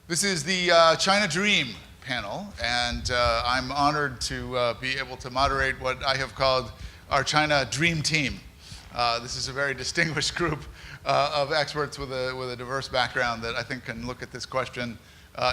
This is the China Dream panel, and I'm honored to be able to moderate what I have called our China Dream Team. This is a very distinguished group of experts with a diverse background that I think can look at this question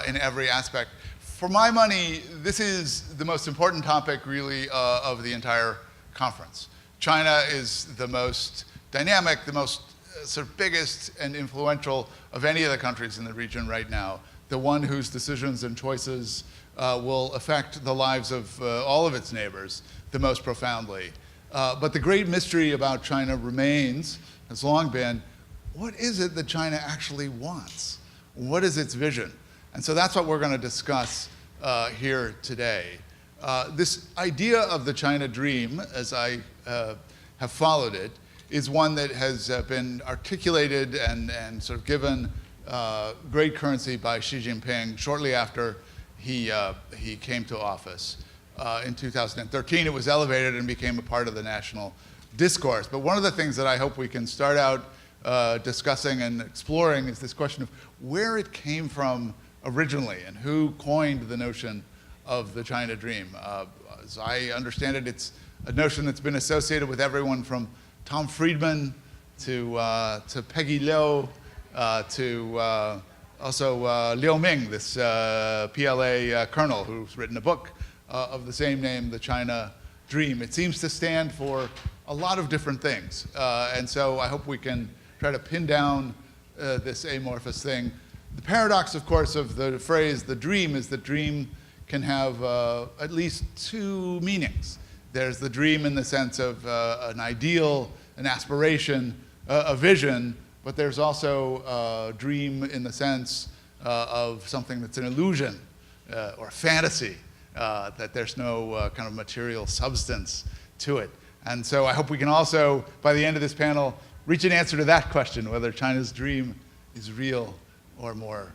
in every aspect. For my money, this is the most important topic, really, of the entire conference. China is the most dynamic, the most sort of biggest and influential of any of the countries in the region right now, the one whose decisions and choices will affect the lives of all of its neighbors the most profoundly. But the great mystery about China remains, has long been, what is it that China actually wants? What is its vision? And so that's what we're going to discuss here today. This idea of the China Dream, as I have followed it, is one that has been articulated and sort of given great currency by Xi Jinping shortly after he came to office. In 2013, it was elevated and became a part of the national discourse. But one of the things that I hope we can start out discussing and exploring is this question of where it came from originally and who coined the notion of the China Dream. As I understand it, it's a notion that's been associated with everyone from Tom Friedman to Peggy Liu to also Liu Meng, this PLA colonel who's written a book of the same name, The China Dream. It seems to stand for a lot of different things. And so I hope we can try to pin down this amorphous thing. The paradox, of course, of the phrase the dream is that dream can have at least two meanings. There's the dream in the sense of an ideal, an aspiration, a vision, but there's also a dream in the sense of something that's an illusion or fantasy, that there's no kind of material substance to it. And so I hope we can also, by the end of this panel, reach an answer to that question, whether China's dream is real or more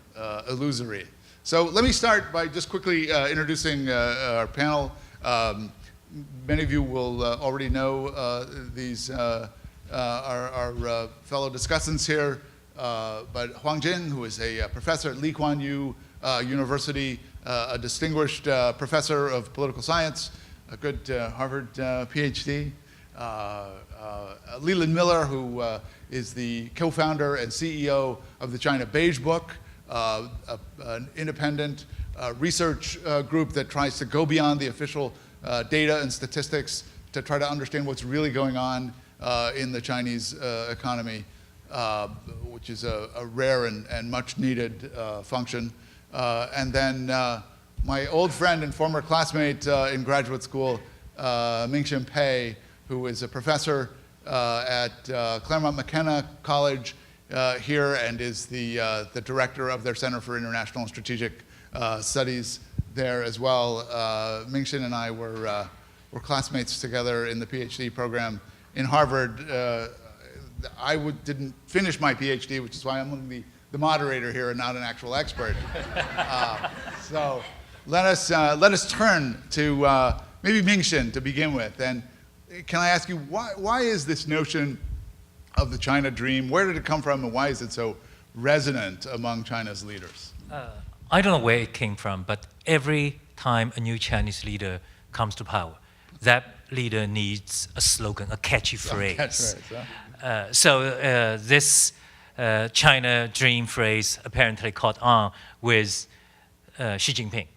illusory. So let me start by just quickly introducing our panel. Many of you will already know these our fellow discussants here, but Huang Jin, who is a professor at Lee Kuan Yew University, a distinguished professor of political science, a good Harvard PhD. Leland Miller, who is the co-founder and CEO of the China Beige Book, an independent research group that tries to go beyond the official data and statistics to try to understand what's really going on in the Chinese economy, which is a rare and much needed function. And then my old friend and former classmate in graduate school, Ming-Shin Pei, who is a professor at Claremont McKenna College here and is the director of their Center for International and Strategic Studies there as well. Ming-Shin and I were classmates together in the PhD program in Harvard. I didn't finish my PhD, which is why I'm the moderator here and not an actual expert. So let us turn to maybe Ming-Shin to begin with. And can I ask you, why is this notion of the China Dream, where did it come from and why is it so resonant among China's leaders? I don't know where it came from, but every time a new Chinese leader comes to power, that leader needs a slogan, a catchy phrase. So this China Dream phrase apparently caught on with Xi Jinping,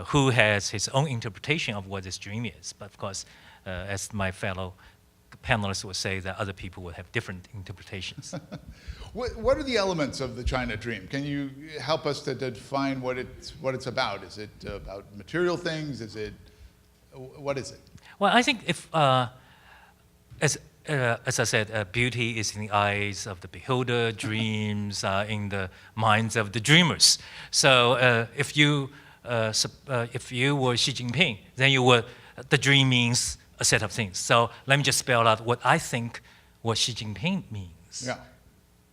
who has his own interpretation of what this dream is. But of course, as my fellow panelists would say, that other people will have different interpretations. What are the elements of the China Dream? Can you help us to define what it's about? Is it about material things? What is it? Well, I think if, as I said, beauty is in the eyes of the beholder, dreams are in the minds of the dreamers. So if you were Xi Jinping, then the dream means a set of things. So let me just spell out what I think what Xi Jinping means. Yeah.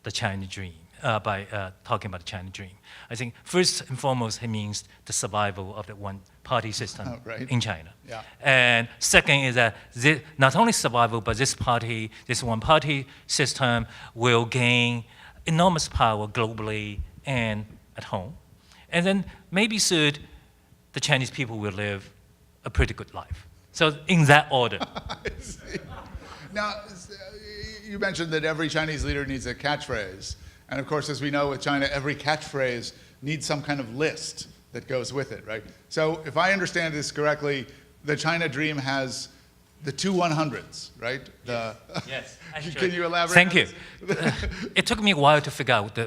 The China Dream, by talking about the China Dream. I think first and foremost, it means the survival of the one-party system in China. Yeah. And second is that not only survival, but this one-party system will gain enormous power globally and at home. And then maybe soon, the Chinese people will live a pretty good life. So in that order. I see. Now, you mentioned that every Chinese leader needs a catchphrase. And of course, as we know with China, every catchphrase needs some kind of list that goes with it, right? So if I understand this correctly, the China Dream has the two 100s, right? Yes. Can you elaborate? Thank you. It took me a while to figure out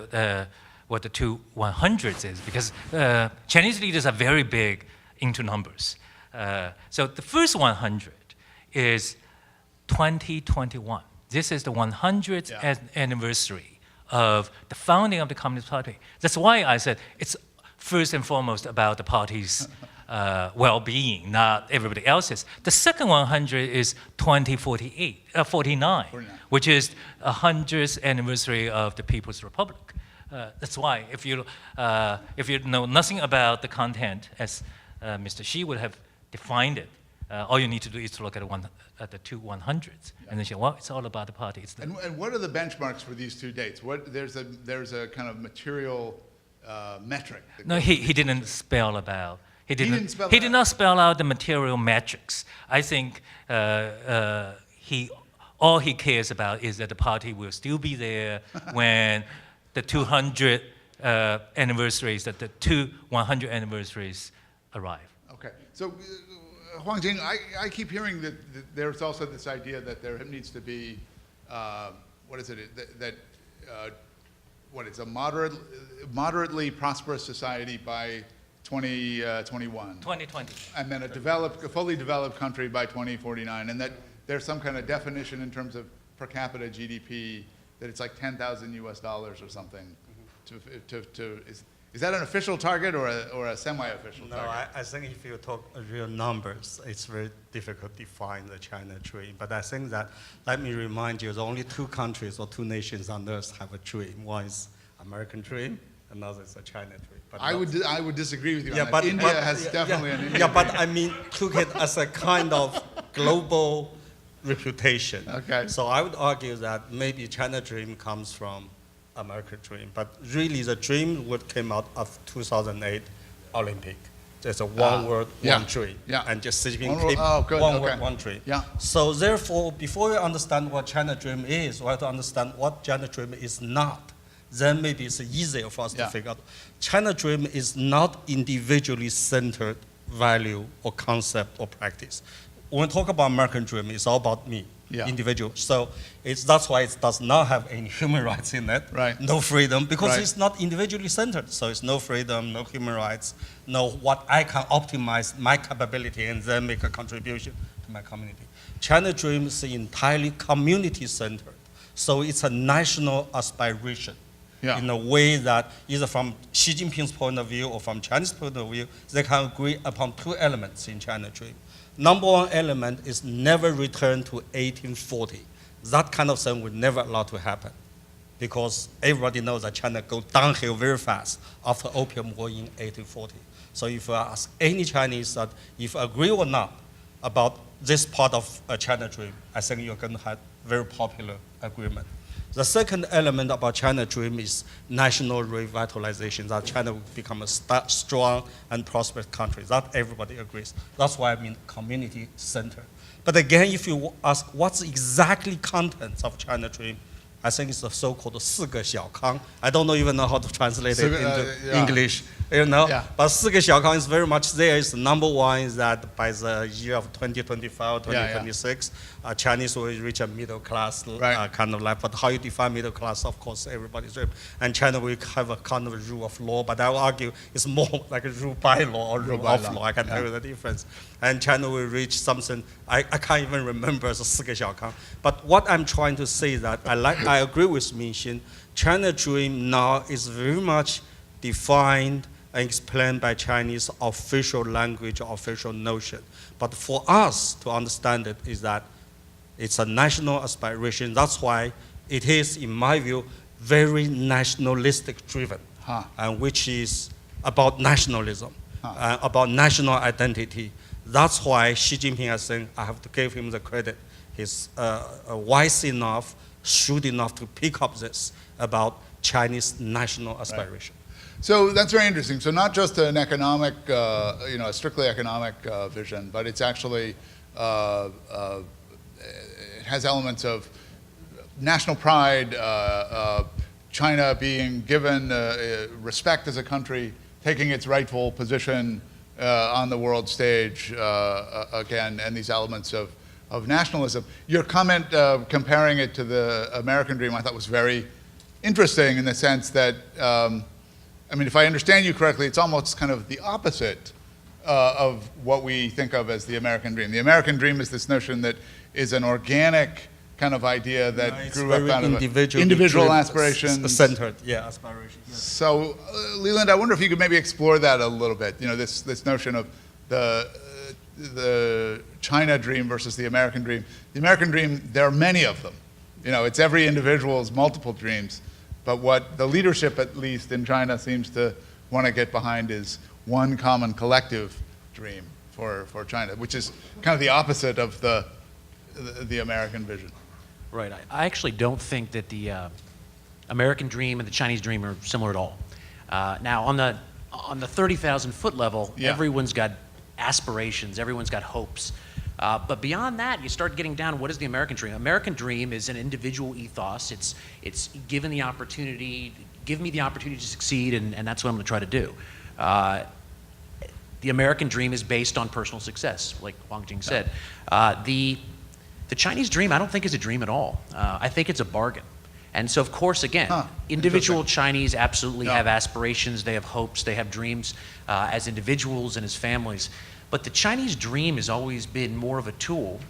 what the two 100s is, because Chinese leaders are very big into numbers. So the first 100 is 2021. This is the 100th anniversary of the founding of the Communist Party. That's why I said it's first and foremost about the party's well-being, not everybody else's. The second 100 is 49, which is the 100th anniversary of the People's Republic. That's why if you know nothing about the content, as Mr. Xi would have defined it, all you need to do is to look at the two 100s, and then say, well, it's all about the party. And what are the benchmarks for these two dates? There's a kind of material metric. No, he didn't spell about. He did not spell out the material metrics. I think all he cares about is that the party will still be there when the 200 anniversaries, that the two 100 anniversaries arrive. Okay, so Huang Jing, I keep hearing that there's also this idea that there needs to be, what is it, what is a moderately prosperous society by 2021. 2020. And then a fully developed country by 2049, and that there's some kind of definition in terms of per capita GDP that it's like $10,000 or something. Is that an official target or a semi-official target? No, I think if you talk real numbers, it's very difficult to define the China dream. But I think that, let me remind you, the only two countries or two nations on earth have a dream. One is American dream, another is a China dream. But I would disagree with you on that. But India has definitely an India dream. But I mean, took it as a kind of global reputation. Okay. So I would argue that maybe China dream comes from American dream, but really the dream would came out of 2008 Olympic. There's a one word, one dream, and just Xi Jinping one word, one dream. Yeah. So therefore, before we understand what China dream is, we have to understand what China dream is not. Then maybe it's easier for us to figure out. China dream is not individually centered value or concept or practice. When we talk about American dream, it's all about me. Individual. So that's why it does not have any human rights in it. Right. No freedom, because it's not individually centered. So it's no freedom, no human rights, no what I can optimize my capability and then make a contribution to my community. China Dream is entirely community centered. So it's a national aspiration. In a way that either from Xi Jinping's point of view or from Chinese point of view, they can agree upon two elements in China Dream. Number one element is never return to 1840. That kind of thing would never allow to happen, because everybody knows that China goes downhill very fast after Opium War in 1840. So if I ask any Chinese that if agree or not about this part of a China Dream, I think you're going to have very popular agreement. The second element about China Dream is national revitalization, that China will become a strong and prosperous country. That everybody agrees. That's why I mean community-centered. But again, if you ask what's exactly contents of China Dream, I think it's the so-called 四个小康. I don't even know how to translate it into English, you know. But 四个小康 is very much there. It's number one is that by the year of 2025, 2026, Chinese will reach a middle class kind of life. But how you define middle class, of course, everybody's dream. And China will have a kind of a rule of law. But I will argue it's more like a rule by law or rule of law. I can tell you the difference. And China will reach something, I can't even remember the 四个小康. But what I'm trying to say is that I agree with Min-Xin. China Dream now is very much defined and explained by Chinese official language, official notion. But for us to understand it is that it's a national aspiration. That's why it is, in my view, very nationalistic driven, and which is about nationalism, about national identity. That's why Xi Jinping, I think, I have to give him the credit. He's wise enough, shrewd enough to pick up this about Chinese national aspiration. So that's very interesting. So not just an economic, a strictly economic vision, but it's actually, it has elements of national pride, China being given respect as a country, taking its rightful position on the world stage again, and these elements of nationalism. Your comment comparing it to the American dream I thought was very interesting in the sense that, if I understand you correctly, it's almost kind of the opposite of what we think of as the American dream. The American dream is this notion that is an organic kind of idea that grew up out of individual aspirations. Centered, yeah, aspirations. Yes. So, Leland, I wonder if you could maybe explore that a little bit. This notion of the China dream versus the American dream. The American dream, there are many of them. It's every individual's multiple dreams. But what the leadership, at least in China, seems to want to get behind is one common collective dream for China, which is kind of the opposite of the American vision. Right. I actually don't think that the American dream and the Chinese dream are similar at all. Now, on the 30,000 foot level, everyone's got aspirations, everyone's got hopes. But beyond that, you start getting down to what is the American dream. American dream is an individual ethos. It's given the opportunity, give me the opportunity to succeed, and that's what I'm going to try to do. The American dream is based on personal success, like Wang Jing said. The Chinese dream, I don't think is a dream at all. I think it's a bargain. And so, of course, again, individual Chinese absolutely have aspirations, they have hopes, they have dreams as individuals and as families. But the Chinese dream has always been more of a tool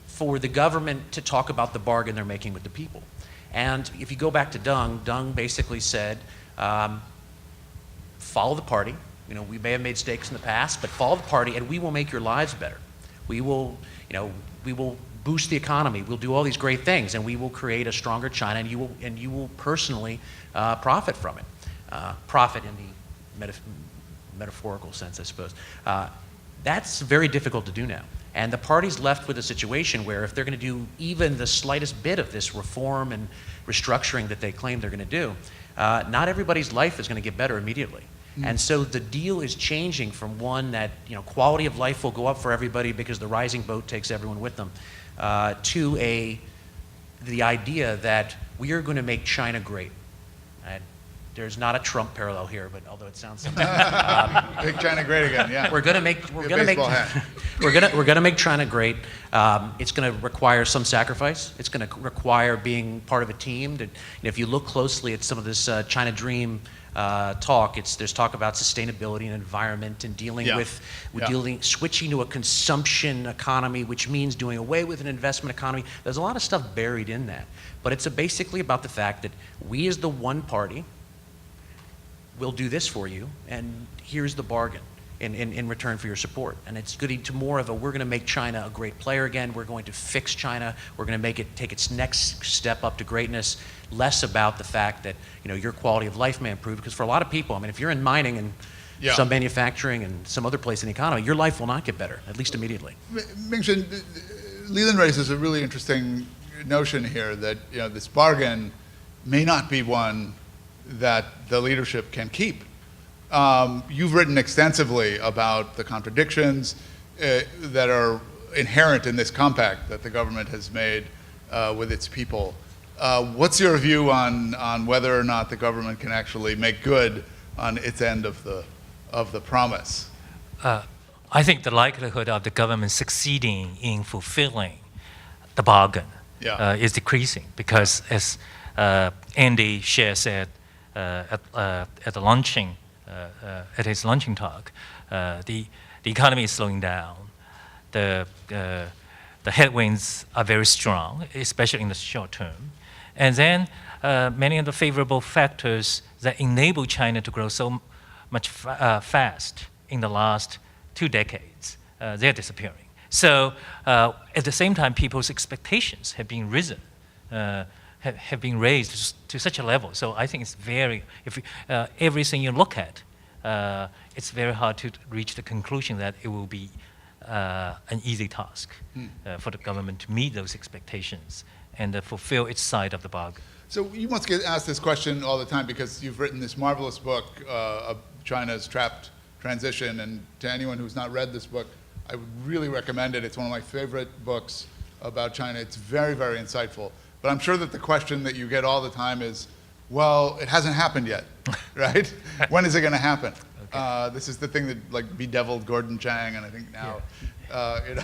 for the government to talk about the bargain they're making with the people. And if you go back to Deng basically said, follow the party. We may have made mistakes in the past, but follow the party and we will make your lives better. We will boost the economy. We'll do all these great things, and we will create a stronger China, and you will personally profit from it. Profit in the metaphorical sense, I suppose. That's very difficult to do now. And the party's left with a situation where if they're going to do even the slightest bit of this reform and restructuring that they claim they're going to do, not everybody's life is going to get better immediately. And so the deal is changing from one that quality of life will go up for everybody because the rising boat takes everyone with them, to the idea that we are going to make China great. There's not a Trump parallel here, but although it sounds something. Make China great again. Yeah. We're going to make China great. It's going to require some sacrifice. It's going to require being part of a team. If you look closely at some of this China Dream talk, there's talk about sustainability and environment and dealing switching to a consumption economy, which means doing away with an investment economy. There's a lot of stuff buried in that, but it's basically about the fact that we, as the one party, will do this for you, and here's the bargain in return for your support. And it's getting to more of a, we're going to make China a great player again, we're going to fix China, we're going to make it take its next step up to greatness, less about the fact that your quality of life may improve, because for a lot of people, if you're in mining and some manufacturing and some other place in the economy, your life will not get better, at least immediately. Ming-Shen, Leland raises a really interesting notion here that this bargain may not be one that the leadership can keep. You've written extensively about the contradictions that are inherent in this compact that the government has made with its people. What's your view on whether or not the government can actually make good on its end of the promise? I think the likelihood of the government succeeding in fulfilling the bargain is decreasing, because as Andy Xie said at the launching, at his launching talk, the economy is slowing down. The headwinds are very strong, especially in the short term. And then many of the favorable factors that enable China to grow so much fast in the last 2 decades, they're disappearing. So at the same time, people's expectations have been risen, have been raised to such a level. So I think it's everything you look at, it's very hard to reach the conclusion that it will be an easy task for the government to meet those expectations and fulfill its side of the bargain. So you must get asked this question all the time because you've written this marvelous book of China's trapped transition. And to anyone who's not read this book, I would really recommend it. It's one of my favorite books about China. It's very, very insightful. But I'm sure that the question that you get all the time is, well, it hasn't happened yet, right? When is it going to happen? Okay. This is the thing that like bedeviled Gordon Chang, and I think now, you know.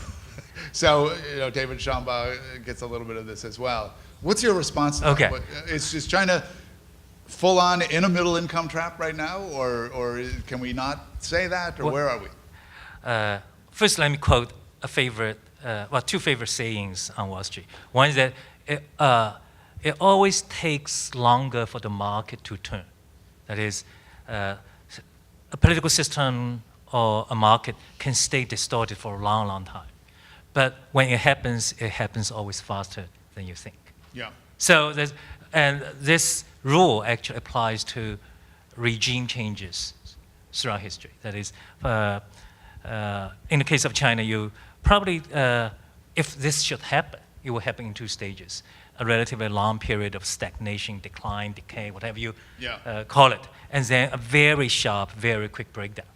So, you know, David Shamba gets a little bit of this as well. What's your response to that? Okay. Is China full on in a middle income trap right now, or can we not say that, or Well, where are we? First, let me quote two favorite sayings on Wall Street. One is that it always takes longer for the market to turn. That is, a political system or a market can stay distorted for a long, long time. But when it happens always faster than you think. Yeah. So this rule actually applies to regime changes throughout history. That is, in the case of China, you probably, if this should happen, it will happen in two stages. A relatively long period of stagnation, decline, decay, whatever you call it, and then a very sharp, very quick breakdown.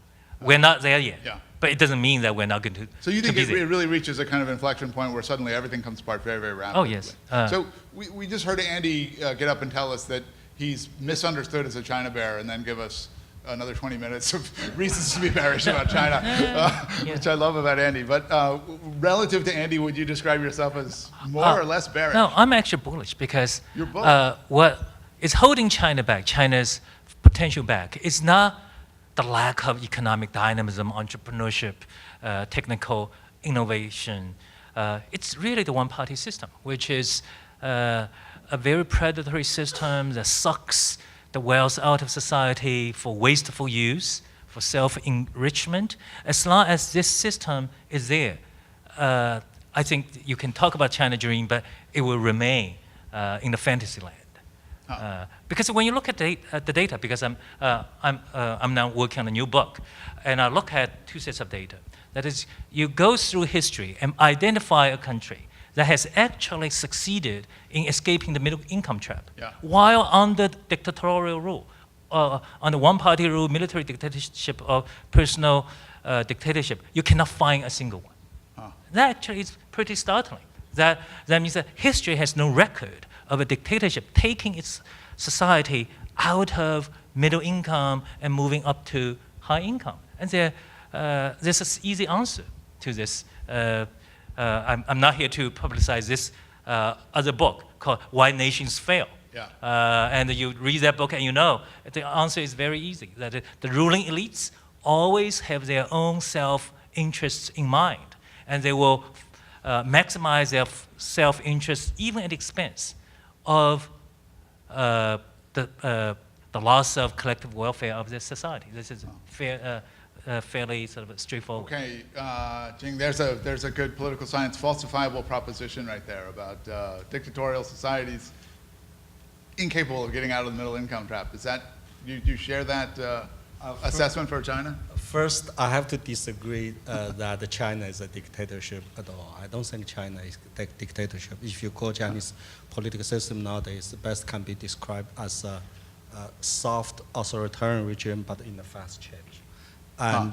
We're not there yet, but it doesn't mean that we're not going to. So you think it really reaches a kind of inflection point where suddenly everything comes apart very, very rapidly? Oh, yes. So we just heard Andy get up and tell us that he's misunderstood as a China bear, and then give us another 20 minutes of reasons to be bearish about China, which I love about Andy. But relative to Andy, would you describe yourself as more or less bearish? No, I'm actually bullish because You're bullish. what is holding China back, China's potential back, is not the lack of economic dynamism, entrepreneurship, technical innovation. It's really the one-party system, which is a very predatory system that sucks the wealth out of society for wasteful use, for self-enrichment. As long as this system is there, I think you can talk about China dream, but it will remain in the fantasy land. Because when you look at the data, because I'm now working on a new book, and I look at two sets of data. That is, you go through history and identify a country that has actually succeeded in escaping the middle income trap while under dictatorial rule, under one-party rule, military dictatorship, or personal dictatorship. You cannot find a single one. That actually is pretty startling. That means that history has no record of a dictatorship taking its society out of middle income and moving up to high income. And there's an easy answer to this. I'm not here to publicize this other book called Why Nations Fail. And you read that book and you know the answer is very easy. That the ruling elites always have their own self-interests in mind, and they will maximize their self-interest even at the expense of the loss of collective welfare of their society. This is fairly sort of straightforward. Okay, Jing, there's a good political science falsifiable proposition right there about dictatorial societies incapable of getting out of the middle income trap. Is that, do you share that assessment for China? First, I have to disagree that China is a dictatorship at all. I don't think China is a dictatorship. If you call Chinese political system nowadays, the best can be described as a soft authoritarian regime, but in a fast change. And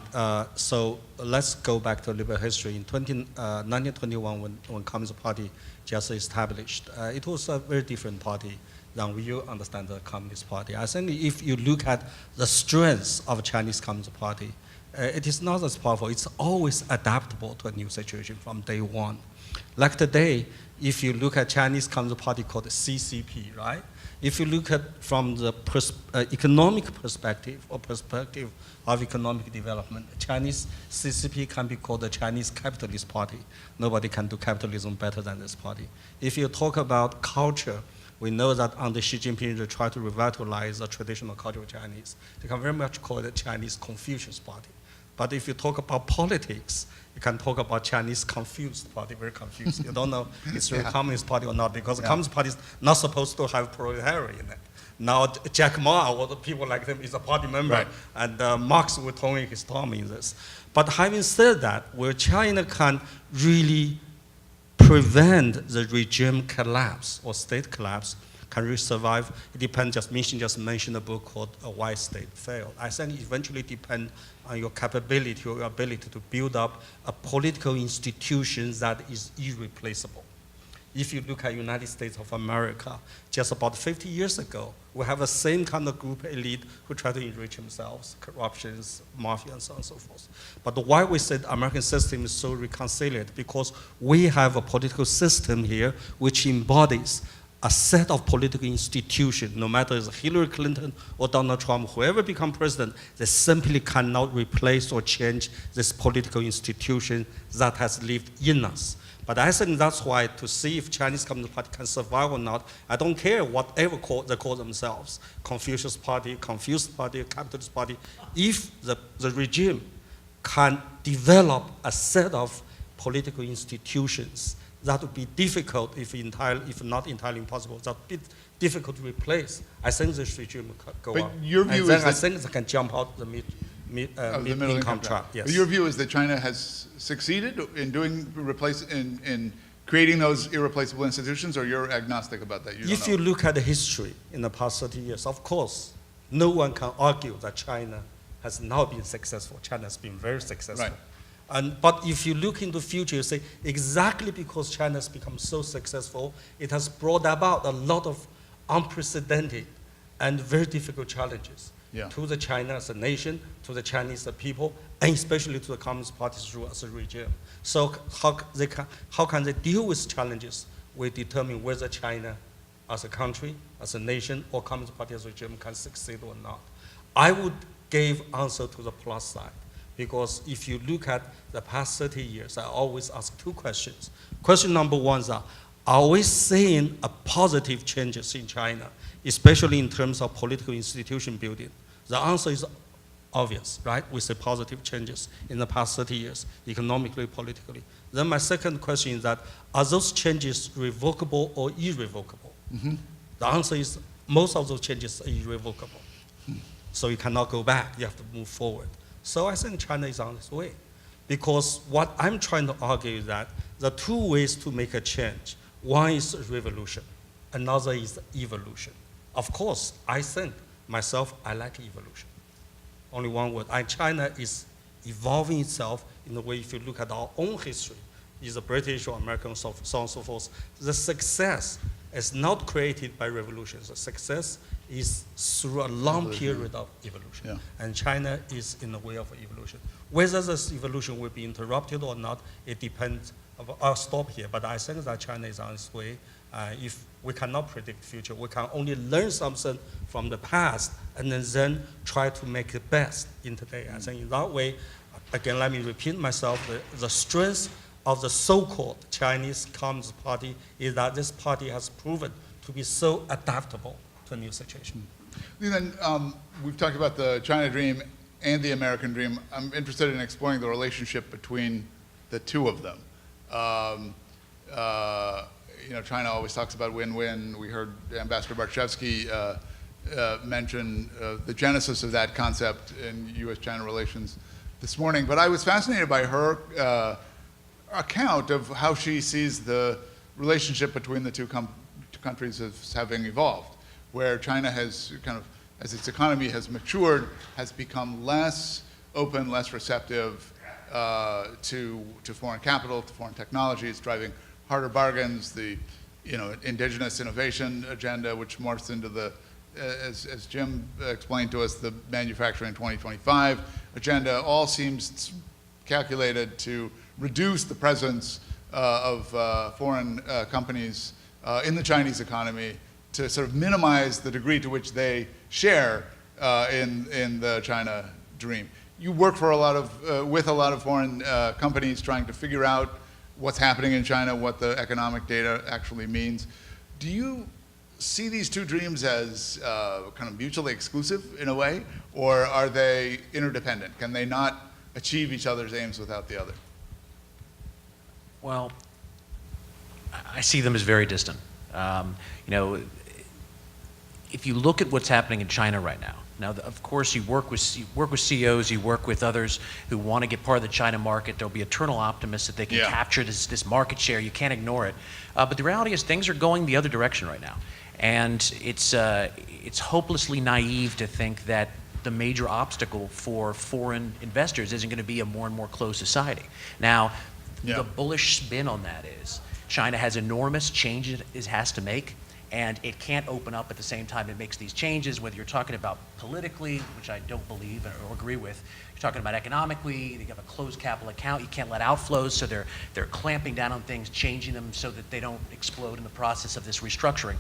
so let's go back to liberal history. In 1921, when Communist Party just established, it was a very different party than we understand the Communist Party. I think if you look at the strengths of Chinese Communist Party, it is not as powerful. It's always adaptable to a new situation from day one. Like today, if you look at Chinese Communist Party called CCP, right? If you look at from the economic perspective or perspective of economic development, Chinese CCP can be called the Chinese Capitalist Party. Nobody can do capitalism better than this party. If you talk about culture, we know that under Xi Jinping, they try to revitalize the traditional culture of Chinese. They can very much call it the Chinese Confucius Party. But if you talk about politics, you can talk about Chinese confused party, very confused. You don't know it's a Communist Party or not, because the Communist Party is not supposed to have proletariat in it. Now, Jack Ma or the people like him is a party member, and Marx will tell me this. But having said that, where China can really prevent the regime collapse or state collapse, can we survive? It depends, Mission just mentioned a book called Why State Failed. I think it eventually depends on your capability, your ability to build up a political institution that is irreplaceable. If you look at United States of America, just about 50 years ago, we have the same kind of group elite who try to enrich themselves, corruptions, mafia, and so on and so forth. But why we say the American system is so reconciliate? Because we have a political system here which embodies a set of political institutions, no matter it's Hillary Clinton or Donald Trump, whoever become president, they simply cannot replace or change this political institution that has lived in us. But I think that's why, to see if Chinese Communist Party can survive or not, I don't care whatever they call themselves, Confucius Party, Confused Party, Capitalist Party, if the regime can develop a set of political institutions, that would be difficult, if not entirely impossible, that would be difficult to replace. I think this regime will go But on. your view and then is I that think they can jump out the middle income trap. Yes. But your view is that China has succeeded in in creating those irreplaceable institutions, or you're agnostic about that? If you look at the history in the past 30 years, of course, no one can argue that China has not been successful. China has been very successful. Right. But if you look into the future, you say exactly because China has become so successful, it has brought about a lot of unprecedented and very difficult challenges to the China as a nation, to the Chinese people, and especially to the Communist Party's rule as a regime. So how can they deal with challenges? We determine whether China as a country, as a nation, or Communist Party as a regime can succeed or not. I would give answer to the plus side, because if you look at the past 30 years, I always ask two questions. Question number one is, are we seeing a positive changes in China, especially in terms of political institution building? The answer is obvious, right? We see positive changes in the past 30 years, economically, politically. Then my second question is that, are those changes revocable or irrevocable? Mm-hmm. The answer is most of those changes are irrevocable. So you cannot go back, you have to move forward. So I think China is on its way. Because what I'm trying to argue is that there are two ways to make a change. One is revolution, another is evolution. Of course, I think myself, I like evolution. Only one word. And China is evolving itself in the way, if you look at our own history, either British or American, so on and so forth. The success is not created by revolutions. The success is through a long period of evolution. Yeah. And China is in the way of evolution. Whether this evolution will be interrupted or not, it depends. I'll stop here, but I think that China is on its way. If we cannot predict the future, we can only learn something from the past and then try to make the best in today. I think in that way, again, let me repeat myself, the strength of the so-called Chinese Communist Party is that this party has proven to be so adaptable to a new situation. Then we've talked about the China dream and the American dream. I'm interested in exploring the relationship between the two of them. China always talks about win-win. We heard Ambassador Bartshevsky mention the genesis of that concept in U.S.-China relations this morning. But I was fascinated by her account of how she sees the relationship between the two countries as having evolved, where China has kind of, as its economy has matured, has become less open, less receptive to foreign capital, to foreign technology. It's driving harder bargains, the indigenous innovation agenda, which morphs into the, as Jim explained to us, the manufacturing 2025 agenda, all seems calculated to reduce the presence of foreign companies in the Chinese economy, to sort of minimize the degree to which they share in the China dream. You work for with a lot of foreign companies trying to figure out what's happening in China, what the economic data actually means. Do you see these two dreams as kind of mutually exclusive in a way, or are they interdependent? Can they not achieve each other's aims without the other? Well, I see them as very distant. If you look at what's happening in China right now, of course, you work with CEOs, you work with others who want to get part of the China market. There'll be eternal optimists that they can capture this market share. You can't ignore it. But the reality is things are going the other direction right now. And it's hopelessly naive to think that the major obstacle for foreign investors isn't going to be a more and more closed society. Now, the bullish spin on that is China has enormous changes it has to make, and it can't open up at the same time it makes these changes, whether you're talking about politically, which I don't believe or agree with, you're talking about economically, you have a closed capital account, you can't let outflows, so they're clamping down on things, changing them so that they don't explode in the process of this restructuring.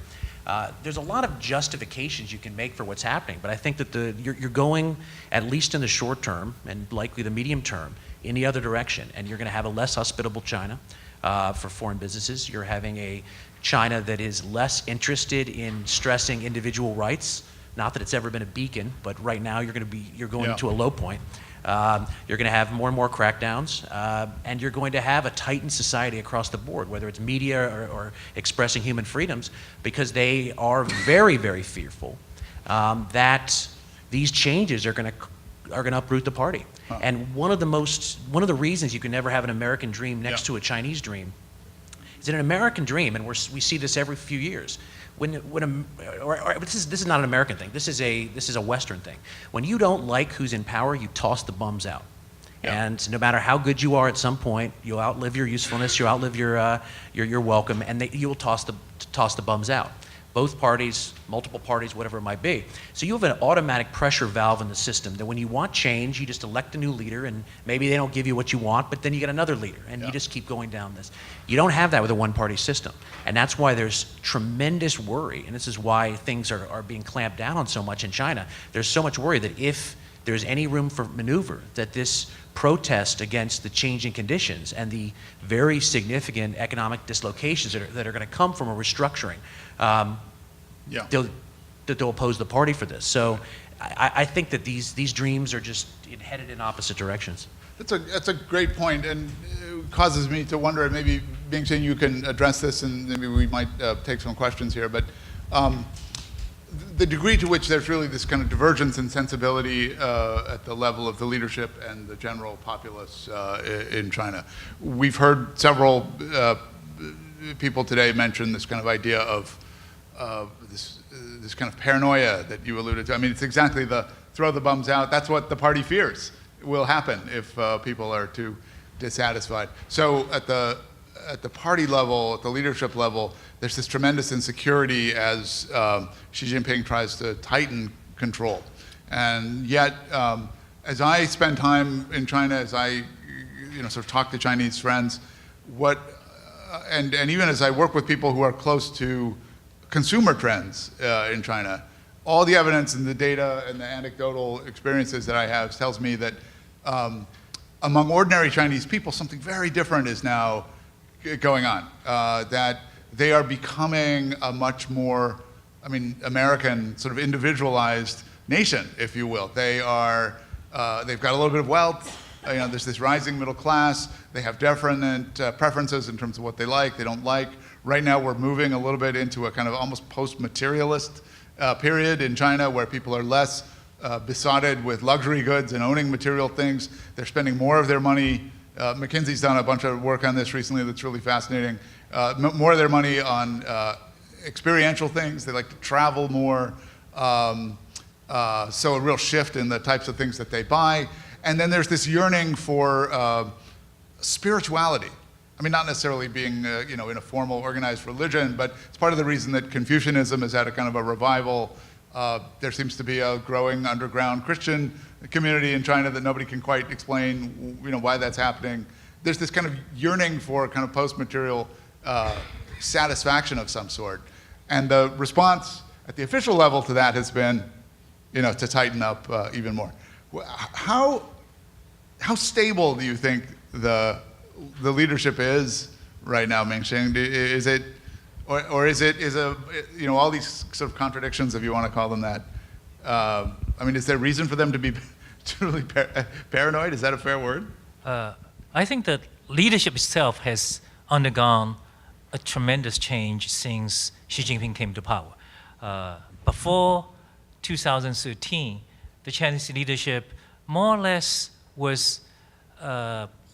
There's a lot of justifications you can make for what's happening, but I think that you're going, at least in the short term, and likely the medium term, in the other direction, and you're going to have a less hospitable China for foreign businesses. You're having a China that is less interested in stressing individual rights. Not that it's ever been a beacon, but right now you're going to a low point. You're going to have more and more crackdowns, and you're going to have a tightened society across the board, whether it's media or expressing human freedoms, because they are very, very fearful that these changes are going to uproot the party. Huh. And one of the reasons you can never have an American dream next to a Chinese dream is that an American dream, and we see this every few years. This is not an American thing. This is a Western thing. When you don't like who's in power, you toss the bums out. Yeah. And no matter how good you are, at some point you'll outlive your usefulness, you'll outlive your welcome, and you'll toss the bums out. Both parties, multiple parties, whatever it might be. So you have an automatic pressure valve in the system that when you want change, you just elect a new leader, and maybe they don't give you what you want, but then you get another leader, and you just keep going down this. You don't have that with a one-party system, and that's why there's tremendous worry, and this is why things are being clamped down on so much in China. There's so much worry that if there's any room for maneuver, that this protest against the changing conditions and the very significant economic dislocations that are going to come from a restructuring, they'll oppose the party for this. So I think that these dreams are just headed in opposite directions. That's a great point, and it causes me to wonder, and maybe Ming-Hsin, you can address this, and maybe we might take some questions here, but the degree to which there's really this kind of divergence in sensibility at the level of the leadership and the general populace in China. We've heard several people today mention this kind of idea of this kind of paranoia that you alluded to. I mean, it's exactly the throw the bums out. That's what the party fears will happen if people are too dissatisfied. So at the party level, at the leadership level, there's this tremendous insecurity as Xi Jinping tries to tighten control. And yet, as I spend time in China, as I sort of talk to Chinese friends, and even as I work with people who are close to consumer trends in China, all the evidence and the data and the anecdotal experiences that I have tells me that among ordinary Chinese people, something very different is now going on. That they are becoming a much more, American sort of individualized nation, if you will. They've got a little bit of wealth. There's this rising middle class. They have different preferences in terms of what they like, they don't like. Right now, we're moving a little bit into a kind of almost post-materialist period in China, where people are less besotted with luxury goods and owning material things. They're spending more of their money. McKinsey's done a bunch of work on this recently that's really fascinating. More of their money on experiential things. They like to travel more. So a real shift in the types of things that they buy. And then there's this yearning for spirituality. Not necessarily being in a formal organized religion, but it's part of the reason that Confucianism is at a kind of a revival. There seems to be a growing underground Christian community in China that nobody can quite explain why that's happening. There's this kind of yearning for kind of post-material satisfaction of some sort. And the response at the official level to that has been to tighten up even more. How stable do you think the leadership is right now, Ming-Hsin? Is it, or is all these sort of contradictions, if you want to call them that? Is there reason for them to be truly paranoid? Is that a fair word? I think that leadership itself has undergone a tremendous change since Xi Jinping came to power. Before 2013, the Chinese leadership more or less was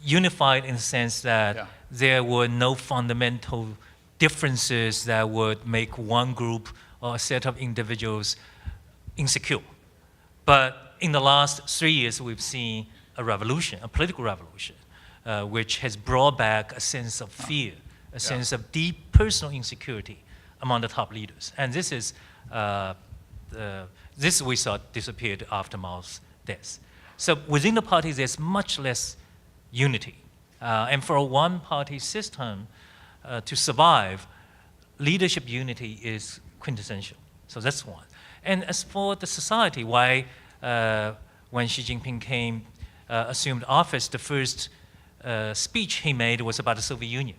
unified in the sense that there were no fundamental differences that would make one group or a set of individuals insecure. But in the last 3 years, we've seen a revolution, a political revolution, which has brought back a sense of fear, a sense of deep personal insecurity among the top leaders. And this is, this we saw disappeared after Mao's death. So within the party, there's much less unity. And for a one-party system to survive, leadership unity is quintessential. So that's one. And as for the society, why when Xi Jinping assumed office, the first speech he made was about the Soviet Union.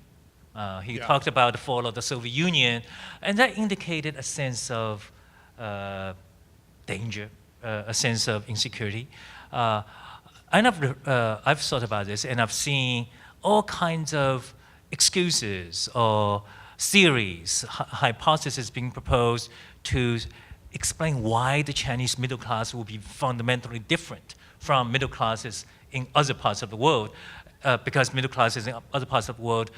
He talked about the fall of the Soviet Union, and that indicated a sense of danger, a sense of insecurity. And I've thought about this, and I've seen all kinds of excuses or theories, hypotheses being proposed to explain why the Chinese middle class will be fundamentally different from middle classes in other parts of the world, because middle classes in other parts of the world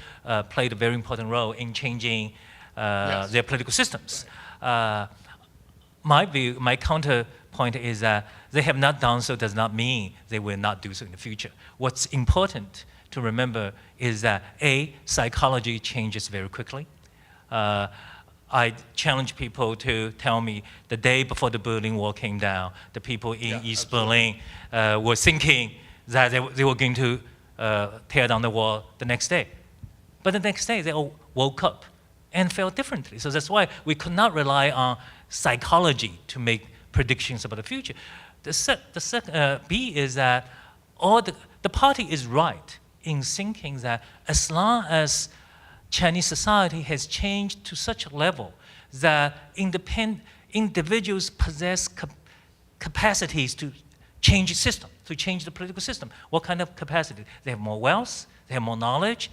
played a very important role in changing their political systems. My view, my counterpoint is that they have not done so does not mean they will not do so in the future. What's important to remember is that A, psychology changes very quickly. I challenge people to tell me the day before the Berlin Wall came down, the people in East Berlin were thinking that they were going to tear down the wall the next day. But the next day, they all woke up and felt differently. So that's why we could not rely on psychology to make predictions about the future. The second B is that the party is right in thinking that as long as Chinese society has changed to such a level that individuals possess capacities to change the system, to change the political system. What kind of capacity? They have more wealth, they have more knowledge,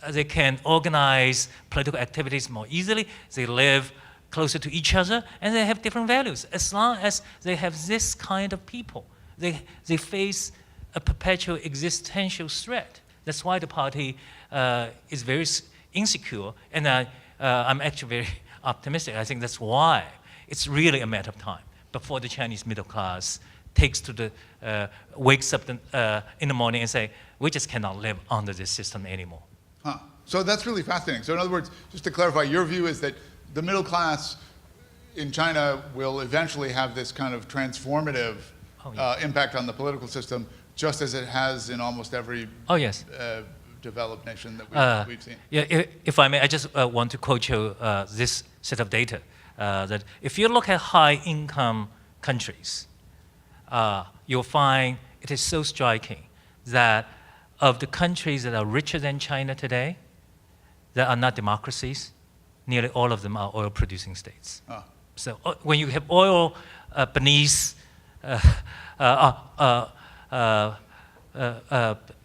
they can organize political activities more easily, they live closer to each other, and they have different values. As long as they have this kind of people, they face a perpetual existential threat. That's why the party is very insecure, and I'm actually very optimistic. I think that's why it's really a matter of time before the Chinese middle class wakes up in the morning and say, we just cannot live under this system anymore. Huh. So that's really fascinating. So in other words, just to clarify, your view is that the middle class in China will eventually have this kind of transformative impact on the political system, just as it has in almost every developed nation that we've seen. Yeah, if I may, I just want to quote you this set of data, that if you look at high-income countries, you'll find it is so striking that of the countries that are richer than China today, that are not democracies, nearly all of them are oil-producing states. Oh. So when you have oil beneath in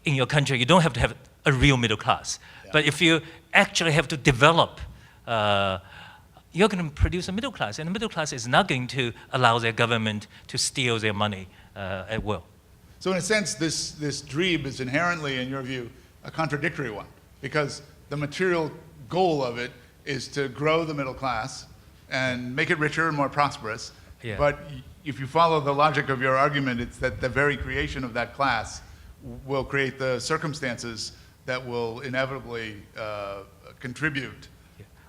your country, you don't have to have a real middle class. Yeah. But if you actually have to develop, you're going to produce a middle class, and the middle class is not going to allow their government to steal their money at will. So in a sense, this dream is inherently, in your view, a contradictory one, because the material goal of it is to grow the middle class and make it richer and more prosperous. Yeah. But if you follow the logic of your argument, it's that the very creation of that class will create the circumstances that will inevitably contribute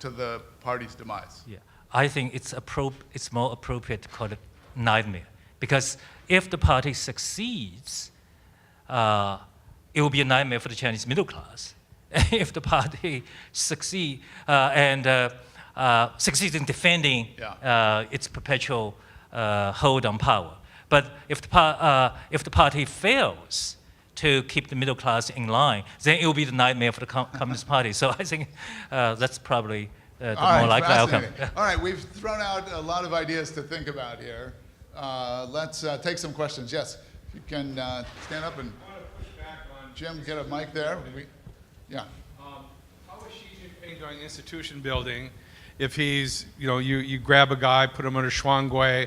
to the party's demise. Yeah, I think it's more appropriate to call it nightmare, because if the party succeeds, it will be a nightmare for the Chinese middle class. If the party succeeds in defending its perpetual hold on power, but if the party fails to keep the middle class in line, then it will be the nightmare for the Communist Party. So I think that's probably the more likely outcome. All right, we've thrown out a lot of ideas to think about here. Let's take some questions. Yes, if you can stand up and Jim, get a mic there. How is Xi Jinping doing institution building if he's, you grab a guy, put him under Zhongguo,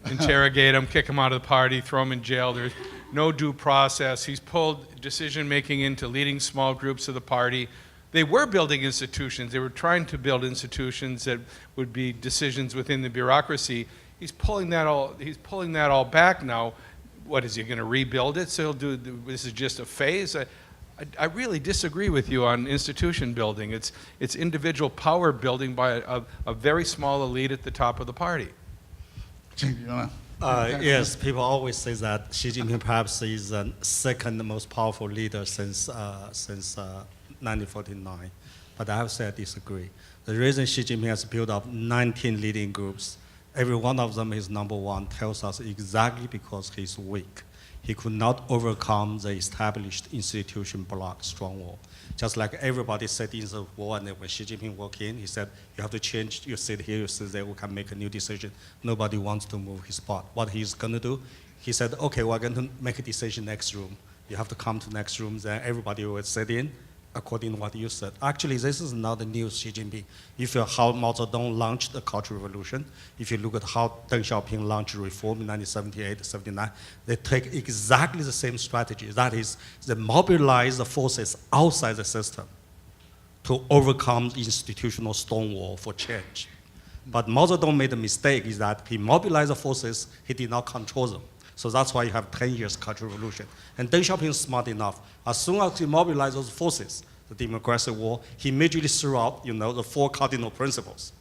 interrogate him, kick him out of the party, throw him in jail. There's no due process. He's pulled decision-making into leading small groups of the party. they were building institutions. They were trying to build institutions that would be decisions within the bureaucracy. He's pulling that all back now. What is he going to rebuild it? So he'll do. This is just a phase. I really disagree with you on institution building. It's individual power building by a very small elite at the top of the party. Yes, people always say that Xi Jinping perhaps is the second most powerful leader since 1949. But I have to say I disagree. The reason Xi Jinping has built up 19 leading groups, every one of them is number one, tells us exactly because he's weak. He could not overcome the established institution block, Zhongguo. Just like everybody said in the war, and when Xi Jinping walked in, he said, you have to change, you sit here, you sit there, we can make a new decision. Nobody wants to move his spot. What he's gonna do, he said, okay, we're going to make a decision next room. You have to come to next room, then everybody will sit in according to what you said. Actually, this is not the new Xi Jinping. If you how Mao Zedong launched the Cultural Revolution, if you look at how Deng Xiaoping launched reform in 1978, 79, they take exactly the same strategy. That is, they mobilize the forces outside the system to overcome institutional stonewall for change. But Mao Zedong made a mistake is that he mobilized the forces, he did not control them. So that's why you have 10 years Cultural Revolution. And Deng Xiaoping is smart enough. As soon as he mobilized those forces, the democratic war, he immediately threw out, the 4 cardinal principles,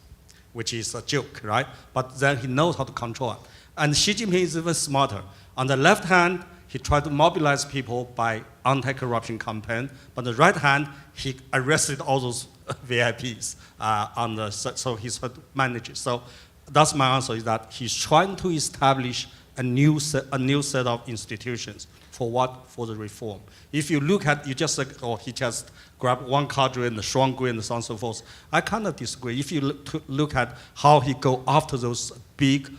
which is a joke, right? But then he knows how to control it. And Xi Jinping is even smarter. On the left hand, he tried to mobilize people by anti-corruption campaign. But on the right hand, he arrested all those VIPs so he's managed. So that's my answer is that he's trying to establish a new set of institutions for what? For the reform. If you look at, he just grabbed one cadre and the Zhongguo and so on and so forth. I kind of disagree. If you look at how he go after those big,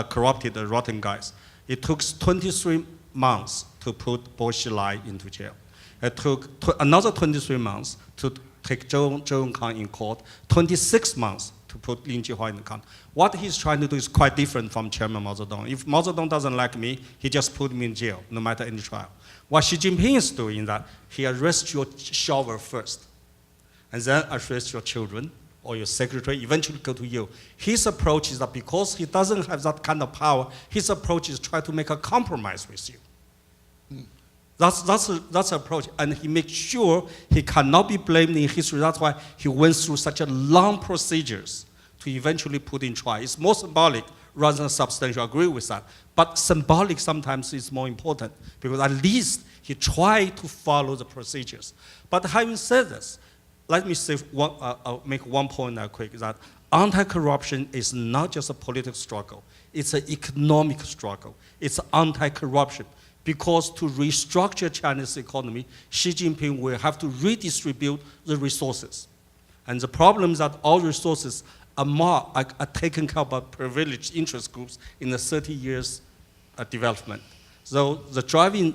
corrupted, rotten guys, it took 23 months to put Bo Xilai into jail. It took another 23 months to take Zhou Yongkang in court, 26 months to put Lin Jihua in the country. What he's trying to do is quite different from Chairman Mao Zedong. If Mao Zedong doesn't like me, he just put me in jail, no matter any trial. What Xi Jinping is doing is that he arrests your shower first, and then arrests your children or your secretary, eventually go to you. His approach is that because he doesn't have that kind of power, his approach is try to make a compromise with you. That's the approach, and he makes sure he cannot be blamed in history. That's why he went through such a long procedures to eventually put in trial. It's more symbolic rather than substantial. I agree with that. But symbolic sometimes is more important because at least he tried to follow the procedures. But having said this, let me say I'll make one point now quick, is that anti-corruption is not just a political struggle. It's an economic struggle. It's anti-corruption. Because to restructure China's economy, Xi Jinping will have to redistribute the resources. And the problem is that all resources are taken care of by privileged interest groups in the 30 years development. So the driving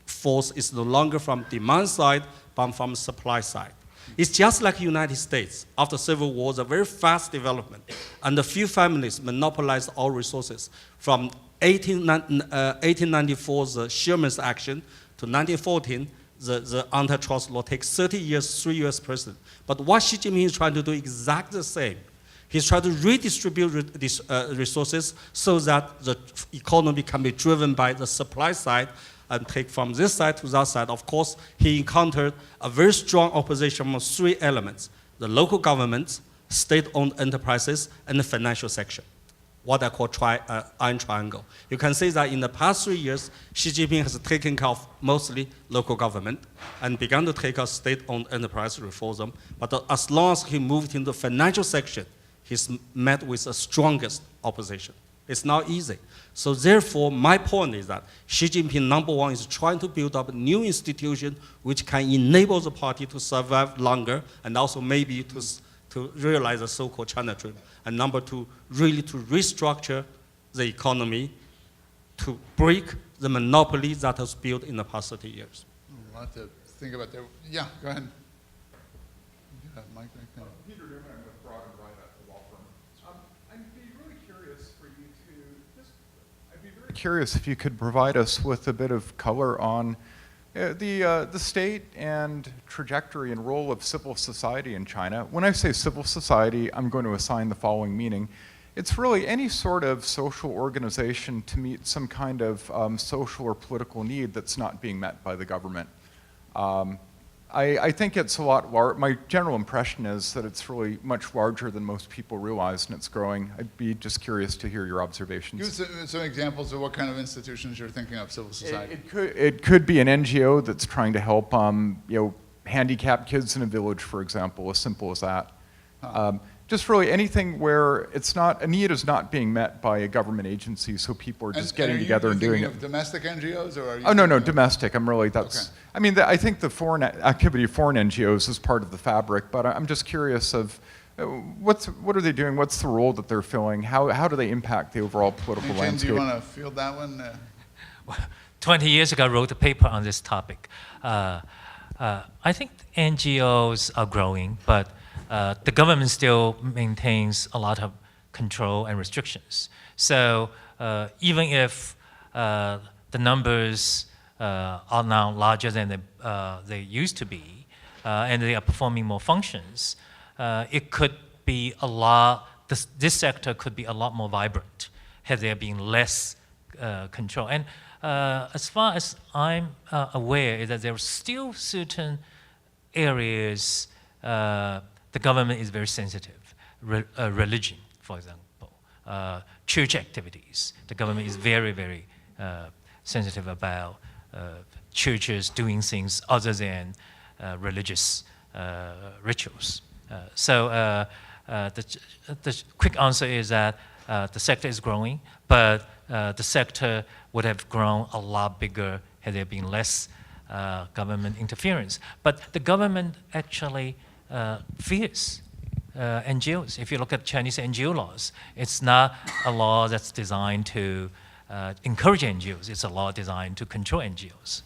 force is no longer from demand side, but from supply side. It's just like the United States. After Civil War, a very fast development, and a few families monopolized all resources. From 1894, the Sherman's Action, to 1914, the antitrust law takes 30 years, 3 US president. But what Xi Jinping is trying to do exactly the same. He's trying to redistribute these resources so that the economy can be driven by the supply side and take from this side to that side. Of course, he encountered a very strong opposition from 3 elements: the local governments, state-owned enterprises, and the financial section, what I call iron triangle. You can say that in the past 3 years, Xi Jinping has taken care of mostly local government and begun to take a state-owned enterprise, reform them. But as long as he moved into the financial section, he's met with the strongest opposition. It's not easy. So therefore, my point is that Xi Jinping, number one, is trying to build up a new institution which can enable the party to survive longer and also maybe to realize the so-called China dream. And number two, really to restructure the economy to break the monopoly that was built in the past 30 years. A lot to think about there. Yeah, go ahead. Yeah, Mike, Peter Newman, I'm with Broad and Wright at the law firm. I'd be really curious for you to I'd be very curious if you could provide us with a bit of color on The state and trajectory and role of civil society in China. When I say civil society, I'm going to assign the following meaning. It's really any sort of social organization to meet some kind of social or political need that's not being met by the government. I think it's a lot larger. My general impression is that it's really much larger than most people realize, and it's growing. I'd be just curious to hear your observations. Give some examples of what kind of institutions you're thinking of, civil society. It could be an NGO that's trying to help handicapped kids in a village, for example, as simple as that. Huh. Just really anything where a need is not being met by a government agency, so people are just getting together and doing it. Are you thinking of domestic NGOs, or are you? Oh, no, domestic. That's. Okay. I mean, I think the foreign activity of foreign NGOs is part of the fabric, but I'm just curious of what are they doing? What's the role that they're filling? How do they impact the overall political landscape? Do you want to field that one? 20 years ago, I wrote a paper on this topic. I think NGOs are growing, but the government still maintains a lot of control and restrictions. So even if the numbers are now larger than they used to be, and they are performing more functions, it could be this sector could be a lot more vibrant had there been less control. And as far as I'm aware, is that there are still certain areas the government is very sensitive. Religion, for example, church activities. The government is very, very sensitive about churches doing things other than religious rituals. So the quick answer is that the sector is growing, but the sector would have grown a lot bigger had there been less government interference. But the government actually fears NGOs. If you look at Chinese NGO laws, it's not a law that's designed to encourage NGOs. It's a law designed to control NGOs.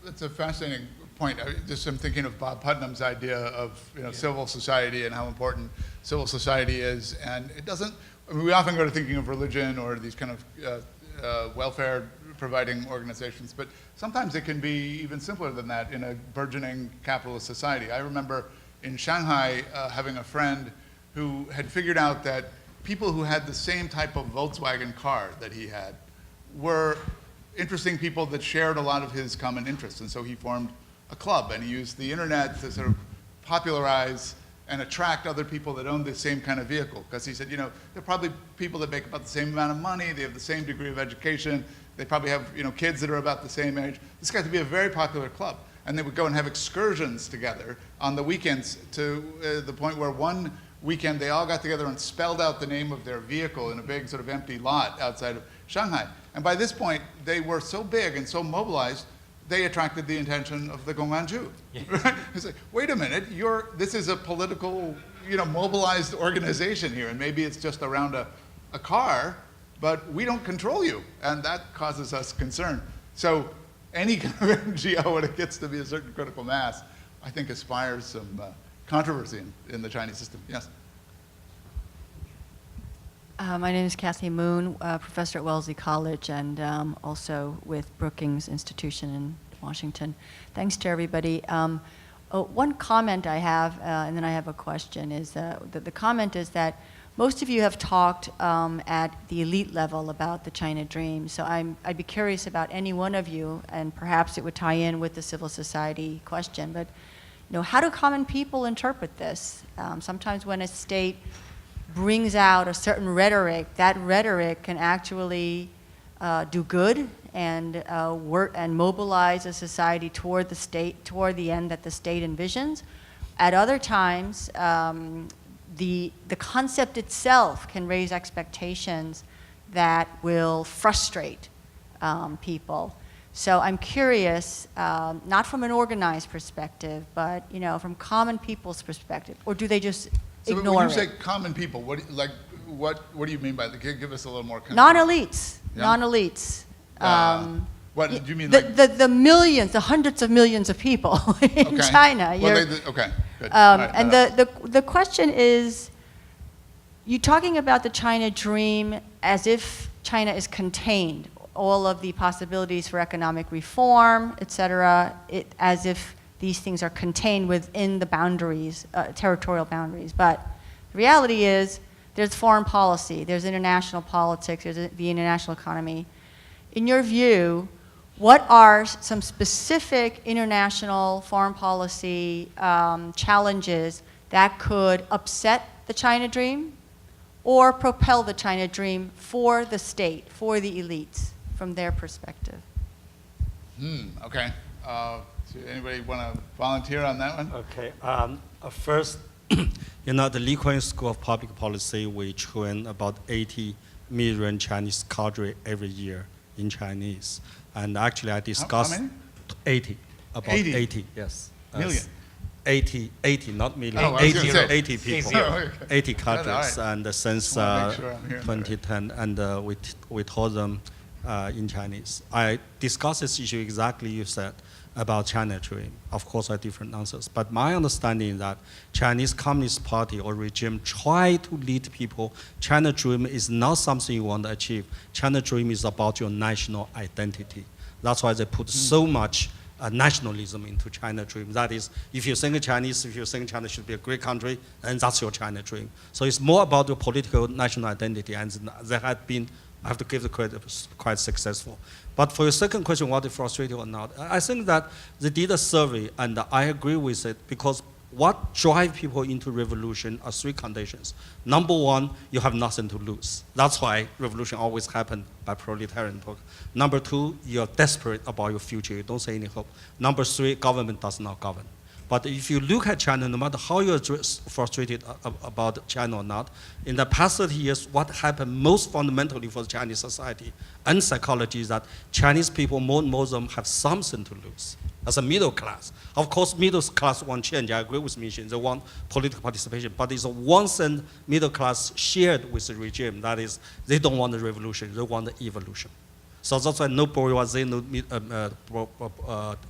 That's a fascinating point. I'm thinking of Bob Putnam's idea of civil society and how important civil society is. And it doesn't, we often go to thinking of religion or these kind of welfare providing organizations, but sometimes it can be even simpler than that in a burgeoning capitalist society. I remember in Shanghai having a friend who had figured out that people who had the same type of Volkswagen car that he had were interesting people that shared a lot of his common interests, and so he formed a club, and he used the internet to sort of popularize and attract other people that owned the same kind of vehicle, because he said, there are probably people that make about the same amount of money, they have the same degree of education, they probably have kids that are about the same age. This got to be a very popular club. And they would go and have excursions together on the weekends to the point where one weekend they all got together and spelled out the name of their vehicle in a big sort of empty lot outside of Shanghai. And by this point, they were so big and so mobilized, they attracted the attention of the Gong'anzhu. Yes. Right? It's like, wait a minute, this is a political, mobilized organization here, and maybe it's just around a car, but we don't control you, and that causes us concern. So any kind of NGO, when it gets to be a certain critical mass, I think aspires some controversy in the Chinese system. Yes? My name is Kathy Moon, professor at Wellesley College, and also with Brookings Institution in Washington. Thanks to everybody. One comment I have, and then I have a question, is that the comment is that most of you have talked at the elite level about the China Dream, so I'd be curious about any one of you, and perhaps it would tie in with the civil society question, but how do common people interpret this? Sometimes when a state brings out a certain rhetoric, that rhetoric can actually do good and work and mobilize a society toward the end that the state envisions. At other times, the concept itself can raise expectations that will frustrate people. So I'm curious, not from an organized perspective, but from common people's perspective, or do they just ignore it? When you say common people, what do you mean by that? Give us a little more context. Non-elites, Yeah? non-elites. What do you mean? The millions, the hundreds of millions of people in China. Okay, good. Right, And the question is, you're talking about the China Dream as if China is contained, all of the possibilities for economic reform, et cetera, as if these things are contained within the boundaries, territorial boundaries. But the reality is there's foreign policy, there's international politics, there's the international economy. In your view, what are some specific international foreign policy challenges that could upset the China dream or propel the China dream for the state, for the elites, from their perspective? Okay. Anybody want to volunteer on that one? Okay. First, the Lee Kuan Yew School of Public Policy, we train about 80 million Chinese cadre every year in Chinese. And actually, I discussed how many? 80. About 80? 80, yes. Million? 80, not million. Oh, I was gonna say. 80 people. 80 cadres. All right. And since Just wanna make sure I'm hearing that 2010, and we taught them in Chinese. I discussed this issue exactly you said about China dream. Of course, I have different answers. But my understanding is that Chinese Communist Party or regime try to lead people. China dream is not something you want to achieve. China dream is about your national identity. That's why they put so much nationalism into China dream. That is, if you think Chinese, if you think China should be a great country, then that's your China dream. So it's more about your political national identity, and they have been, I have to give the credit, quite successful. But for your second question, what is frustrating or not, I think that they did a survey, and I agree with it, because what drives people into revolution are three conditions. Number one, you have nothing to lose. That's why revolution always happens by proletarian work. Number two, you're desperate about your future. You don't see any hope. Number three, government does not govern. But if you look at China, no matter how you're frustrated about China or not, in the past 30 years, what happened most fundamentally for the Chinese society and psychology is that Chinese people, more and more of them, have something to lose. As a middle class. Of course, middle class want change. I agree with Mission. They want political participation. But it's a one thing middle class shared with the regime. That is, they don't want the revolution. They want the evolution. So that's why no bourgeoisie, no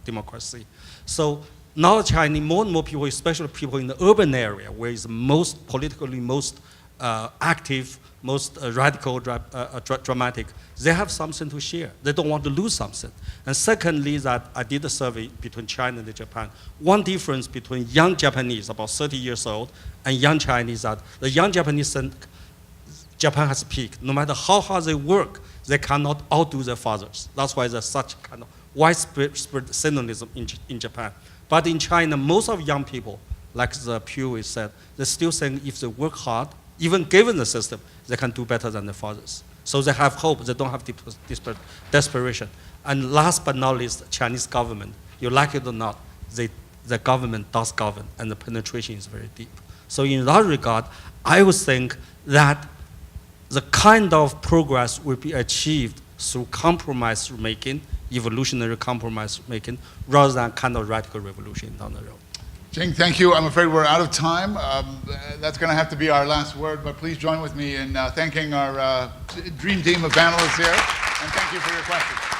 democracy. So now Chinese, more and more people, especially people in the urban area, where it's most politically most active, most radical, dramatic, they have something to share. They don't want to lose something. And secondly, that I did a survey between China and Japan. One difference between young Japanese, about 30 years old, and young Chinese, that the young Japanese think Japan has peaked. No matter how hard they work, they cannot outdo their fathers. That's why there's such kind of widespread cynicism in Japan. But in China, most of young people, like the Pew said, they still think if they work hard, even given the system, they can do better than their fathers. So they have hope. They don't have desperation. And last but not least, Chinese government, you like it or not, the government does govern, and the penetration is very deep. So in that regard, I would think that the kind of progress will be achieved through compromise making, evolutionary compromise making, rather than kind of radical revolution down the road. Jing, thank you. I'm afraid we're out of time. That's going to have to be our last word, but please join with me in thanking our dream team of panelists here, and thank you for your questions.